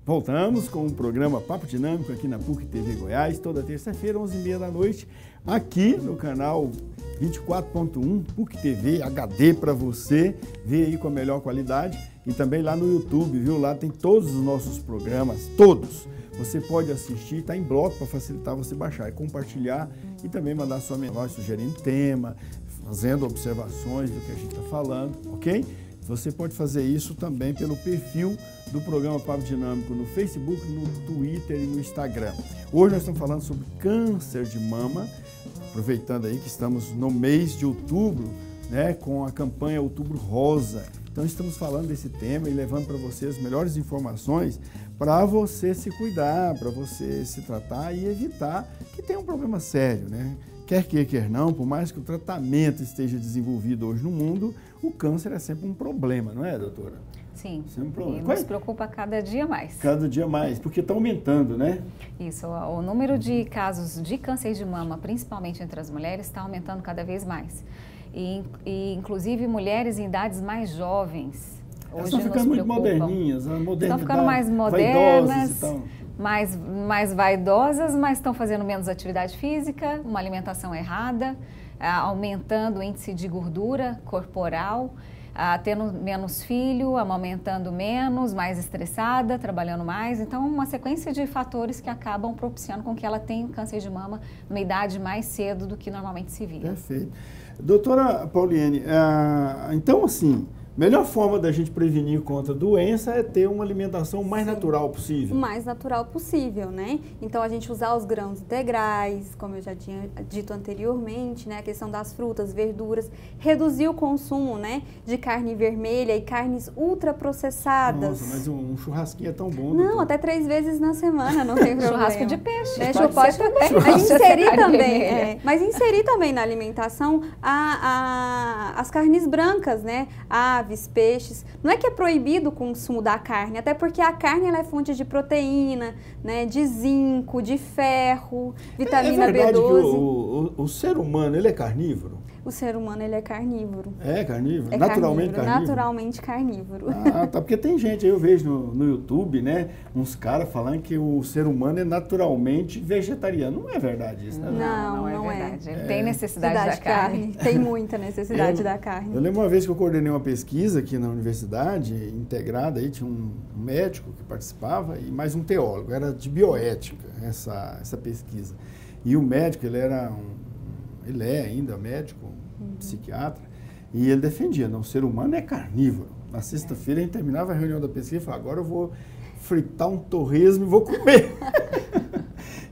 Voltamos com o programa Papo Dinâmico aqui na PUC TV Goiás, toda terça-feira, 11h30 da noite, aqui no canal 24.1 PUC TV HD para você ver aí com a melhor qualidade e também lá no YouTube, viu? Lá tem todos os nossos programas, todos. Você pode assistir, está em bloco para facilitar você baixar e compartilhar e também mandar sua mensagem sugerindo tema, fazendo observações do que a gente está falando, ok? Você pode fazer isso também pelo perfil do programa Papo Dinâmico no Facebook, no Twitter e no Instagram. Hoje nós estamos falando sobre câncer de mama, aproveitando aí que estamos no mês de outubro, né, com a campanha Outubro Rosa. Então estamos falando desse tema e levando para você as melhores informações para você se cuidar, para você se tratar e evitar que tenha um problema sério, né? Quer não, por mais que o tratamento esteja desenvolvido hoje no mundo, o câncer é sempre um problema, não é, doutora? Sim, e nos preocupa cada dia mais. Cada dia mais, porque está aumentando, né? Isso, o número de casos de câncer de mama, principalmente entre as mulheres, está aumentando cada vez mais. E inclusive mulheres em idades mais jovens. Elas estão ficando muito moderninhas, a modernidade, estão ficando mais modernas, mais vaidosas, mas estão fazendo menos atividade física, uma alimentação errada, aumentando o índice de gordura corporal, tendo menos filho, amamentando menos, mais estressada, trabalhando mais. Então, uma sequência de fatores que acabam propiciando com que ela tenha câncer de mama numa idade mais cedo do que normalmente se via. Perfeito. Doutora Pauliene, então assim, melhor forma da gente prevenir contra a doença é ter uma alimentação mais natural possível. O mais natural possível, né? Então, a gente usar os grãos integrais, como eu já tinha dito anteriormente, né? A questão das frutas, verduras, reduzir o consumo, né? De carne vermelha e carnes ultraprocessadas. Nossa, mas um churrasquinho é tão bom. Não, doutor. até 3 vezes na semana, não tem problema. Churrasco de peixe. Né? Pode também. Mas inserir também, mas inserir também na alimentação as carnes brancas, né? Aves, peixes. Não é que é proibido o consumo da carne, até porque a carne ela é fonte de proteína, né? De zinco, de ferro, vitamina B12. É verdade B12. que o ser humano, ele é carnívoro? O ser humano, ele é carnívoro. É carnívoro? É naturalmente carnívoro? Naturalmente carnívoro. Ah, tá, porque tem gente, eu vejo no YouTube, né, uns caras falando que o ser humano é naturalmente vegetariano. Não é verdade isso, né? Não é verdade. Ele tem necessidade da carne. Tem muita necessidade da carne. Eu lembro uma vez que eu coordenei uma pesquisa aqui na universidade, integrada, aí tinha um médico que participava e mais um teólogo, era de bioética essa pesquisa. E o médico, ele é ainda médico, psiquiatra, e ele defendia, não, o ser humano é carnívoro. Na sexta-feira a gente terminava a reunião da pesquisa e falava, agora eu vou fritar um torresmo e vou comer.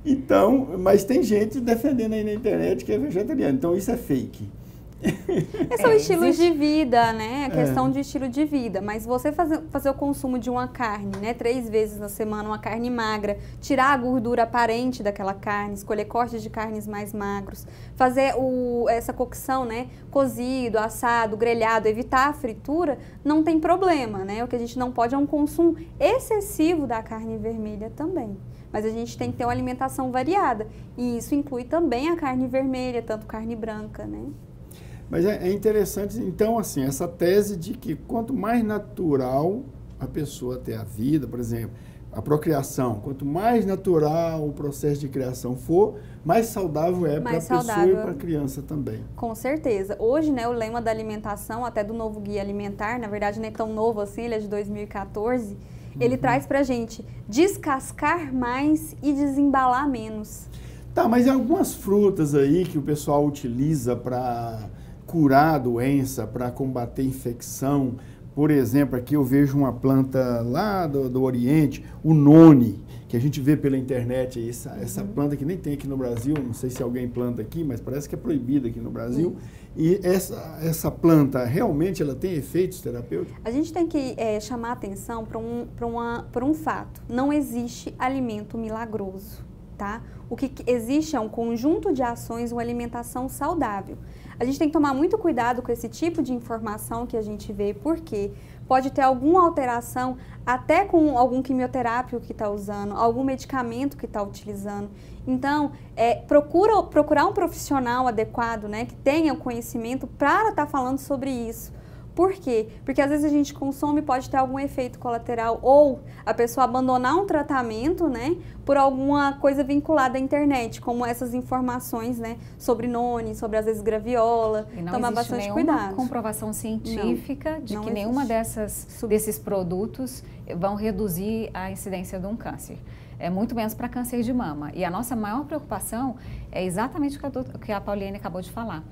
Então, mas tem gente defendendo aí na internet que é vegetariano, então isso é fake. Esse é o estilo de vida, né? A questão de estilo de vida. Mas você fazer o consumo de uma carne, né? 3 vezes na semana, uma carne magra, tirar a gordura aparente daquela carne, escolher cortes de carnes mais magros, fazer essa cocção, né? Cozido, assado, grelhado, evitar a fritura, não tem problema, né? O que a gente não pode é um consumo excessivo da carne vermelha também. Mas a gente tem que ter uma alimentação variada. E isso inclui também a carne vermelha, tanto carne branca, né? Mas é interessante, então, assim, essa tese de que quanto mais natural a pessoa ter a vida, por exemplo, a procriação, quanto mais natural o processo de criação for, mais saudável é para a pessoa e para a criança também. Com certeza. Hoje, né, o lema da alimentação, até do novo Guia Alimentar, na verdade não é tão novo assim, ele é de 2014, ele traz pra gente descascar mais e desembalar menos. Tá, mas algumas frutas aí que o pessoal utiliza para curar a doença, para combater infecção. Por exemplo, aqui eu vejo uma planta lá do Oriente, o noni, que a gente vê pela internet, essa planta que nem tem aqui no Brasil, não sei se alguém planta aqui, mas parece que é proibida aqui no Brasil. E essa planta, realmente, ela tem efeitos terapêuticos? A gente tem que chamar a atenção para um fato. Não existe alimento milagroso, tá? O que existe é um conjunto de ações, uma alimentação saudável. A gente tem que tomar muito cuidado com esse tipo de informação que a gente vê, porque pode ter alguma alteração, até com algum quimioterápico que está usando, algum medicamento que está utilizando. Então, procurar um profissional adequado, né, que tenha o conhecimento para estar falando sobre isso. Por quê? Porque às vezes a gente consome e pode ter algum efeito colateral ou a pessoa abandonar um tratamento, né, por alguma coisa vinculada à internet, como essas informações, né, sobre noni, sobre às vezes graviola. E não tomar existe bastante nenhuma cuidado. comprovação científica de não que existe. nenhuma desses produtos vão reduzir a incidência de um câncer. É muito menos para câncer de mama. E a nossa maior preocupação é exatamente o que a Pauliane acabou de falar.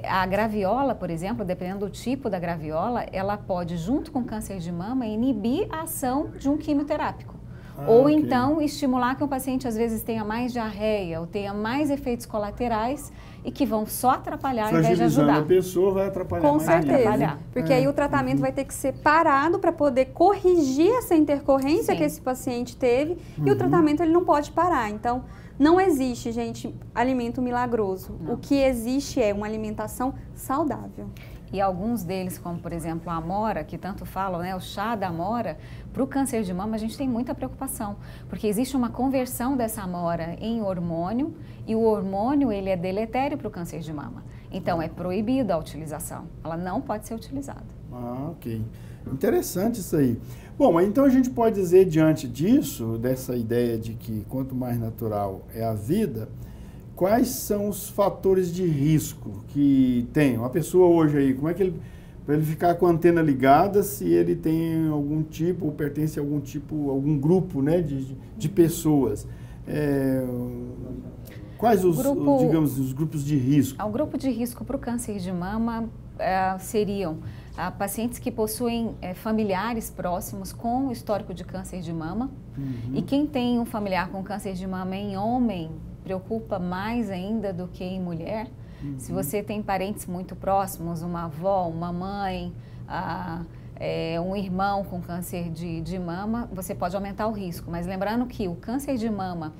A graviola, por exemplo, dependendo do tipo da graviola, ela pode, junto com o câncer de mama, inibir a ação de um quimioterápico. Ou ok. então estimular que o paciente às vezes tenha mais diarreia ou tenha mais efeitos colaterais e que vão só atrapalhar ao invés de ajudar. A pessoa vai atrapalhar Com mais certeza, ainda. porque aí o tratamento vai ter que ser parado para poder corrigir essa intercorrência que esse paciente teve e o tratamento ele não pode parar. Então, não existe, gente, alimento milagroso. Não. O que existe é uma alimentação saudável. E alguns deles, como por exemplo a amora, que tanto falam, né, o chá da amora, para o câncer de mama a gente tem muita preocupação, porque existe uma conversão dessa amora em hormônio e o hormônio ele é deletério para o câncer de mama. Então é proibida a utilização, ela não pode ser utilizada. Ah, ok. Interessante isso aí. Bom, mas então a gente pode dizer diante disso, dessa ideia de que quanto mais natural é a vida, quais são os fatores de risco que tem? Uma pessoa hoje aí, como é que ele, para ele ficar com a antena ligada, se ele tem algum tipo, ou pertence a algum tipo, algum grupo, né, de pessoas? Quais digamos, os grupos de risco? O grupo de risco para o câncer de mama seriam pacientes que possuem familiares próximos com histórico de câncer de mama. E quem tem um familiar com câncer de mama em homem, preocupa mais ainda do que em mulher. Se você tem parentes muito próximos, uma avó, uma mãe, um irmão com câncer de mama, você pode aumentar o risco. Mas lembrando que o câncer de mama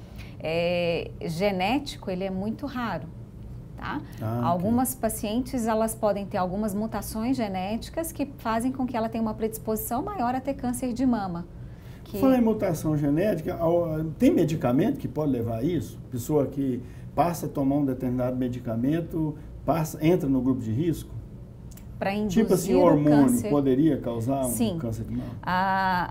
genético, ele é muito raro. Tá? Algumas pacientes, elas podem ter algumas mutações genéticas que fazem com que ela tenha uma predisposição maior a ter câncer de mama. Falando em mutação genética, tem medicamento que pode levar a isso? Pessoa que passa a tomar um determinado medicamento, entra no grupo de risco? Para induzir tipo assim, o hormônio câncer, poderia causar sim, um câncer de mama?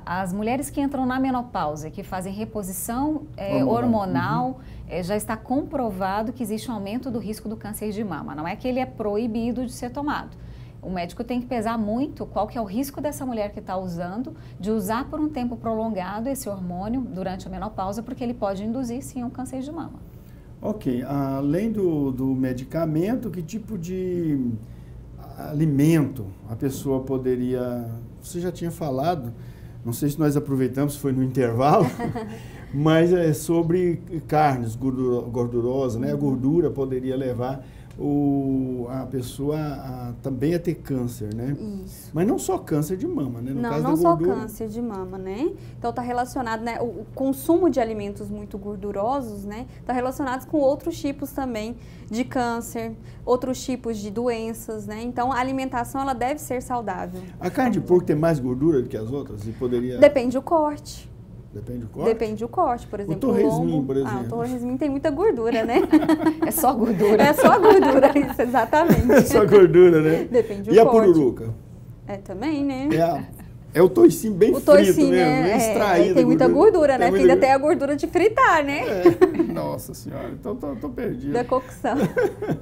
As mulheres que entram na menopausa, que fazem reposição hormonal, já está comprovado que existe um aumento do risco do câncer de mama. Não é que ele é proibido de ser tomado. O médico tem que pesar muito qual que é o risco dessa mulher que está usando, de usar por um tempo prolongado esse hormônio durante a menopausa, porque ele pode induzir, sim, um câncer de mama. Ok. Além do medicamento, que tipo de alimento a pessoa poderia... Você já tinha falado, não sei se nós aproveitamos, se foi no intervalo, mas é sobre carnes gordurosas, né? A gordura poderia levar a pessoa também a ter câncer, né? Isso. Mas não só câncer de mama, né? No caso não da só gordura... câncer de mama, né? Então está relacionado, né? O consumo de alimentos muito gordurosos, né? Está relacionado com outros tipos também de câncer, outros tipos de doenças, né? Então a alimentação ela deve ser saudável. A carne de porco tem mais gordura do que as outras? E poderia... Depende do corte. Depende do corte? Depende do corte, por exemplo. O torresminho, por exemplo. O torresminho tem muita gordura, né? É só gordura. É só gordura, isso, exatamente. É só gordura, né? Depende do corte. E a pururuca? Também, né? É o toicinho bem frito mesmo, extraído. Tem muita gordura, né? Porque ainda tem a gordura de fritar, né? Nossa Senhora, então tô perdido. Da cocção.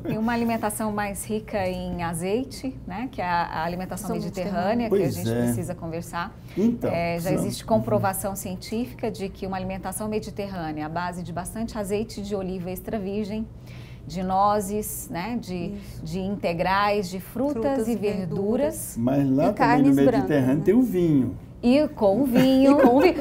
E uma alimentação mais rica em azeite, né? Que é a alimentação mediterrânea, que a gente precisa conversar. Então, já existe comprovação científica de que uma alimentação mediterrânea, à base de bastante azeite de oliva extra virgem, de nozes, né, de integrais, de frutas e verduras. Mas lá também no Mediterrâneo brancas, tem o vinho. E com vinho.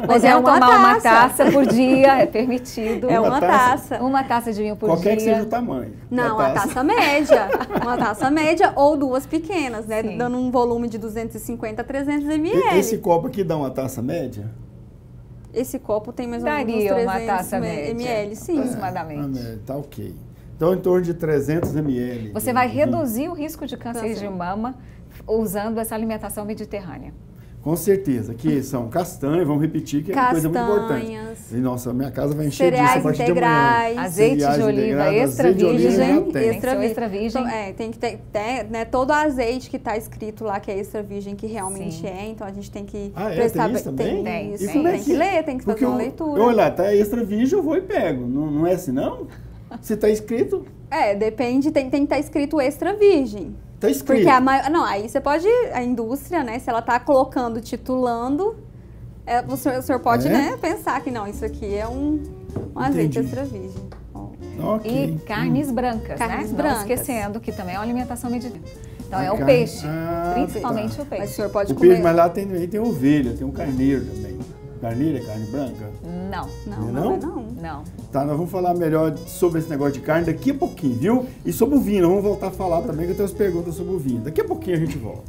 Mas tomar uma taça por dia, é permitido. É uma taça. Uma taça de vinho por dia. Qualquer que seja o tamanho. Não, a taça média. Uma taça média ou duas pequenas, né? Sim. Dando um volume de 250 a 300 ml. Esse copo aqui dá uma taça média? Esse copo tem mais ou menos 300 uma taça ml, sim. Aproximadamente. Tá ok. Então, em torno de 300 ml. Você vai reduzir o risco de câncer de mama usando essa alimentação mediterrânea. Com certeza, que são castanhas, vamos repetir, que é uma coisa muito importante. E, nossa, minha casa vai encher disso a partir integrais, de amanhã. Azeite de oliva extra virgem. Tem que ter, né, todo o azeite que está escrito lá que é extra virgem, que realmente é, então a gente tem que prestar bem. Tem isso, tem que ler, tem que fazer uma leitura. Olha, tá extra virgem, eu vou e pego. Não é assim, não? Se está escrito... Depende, tem que estar escrito extra virgem. Tá escrito. Porque aí você pode, a indústria, né, se ela tá colocando, titulando, o senhor pode, né, pensar que não, isso aqui é um azeite extra virgem. Okay. E carnes brancas, carnes né? brancas. Não esquecendo que também é uma alimentação mediterrânea. Então é o peixe, principalmente o peixe. Mas o senhor pode comer... mas lá tem ovelha, tem um carneiro também. Carneiro é carne branca? Não. Tá, nós vamos falar melhor sobre esse negócio de carne daqui a pouquinho, viu? E sobre o vinho, nós vamos voltar a falar também, que eu tenho as perguntas sobre o vinho. Daqui a pouquinho a gente volta.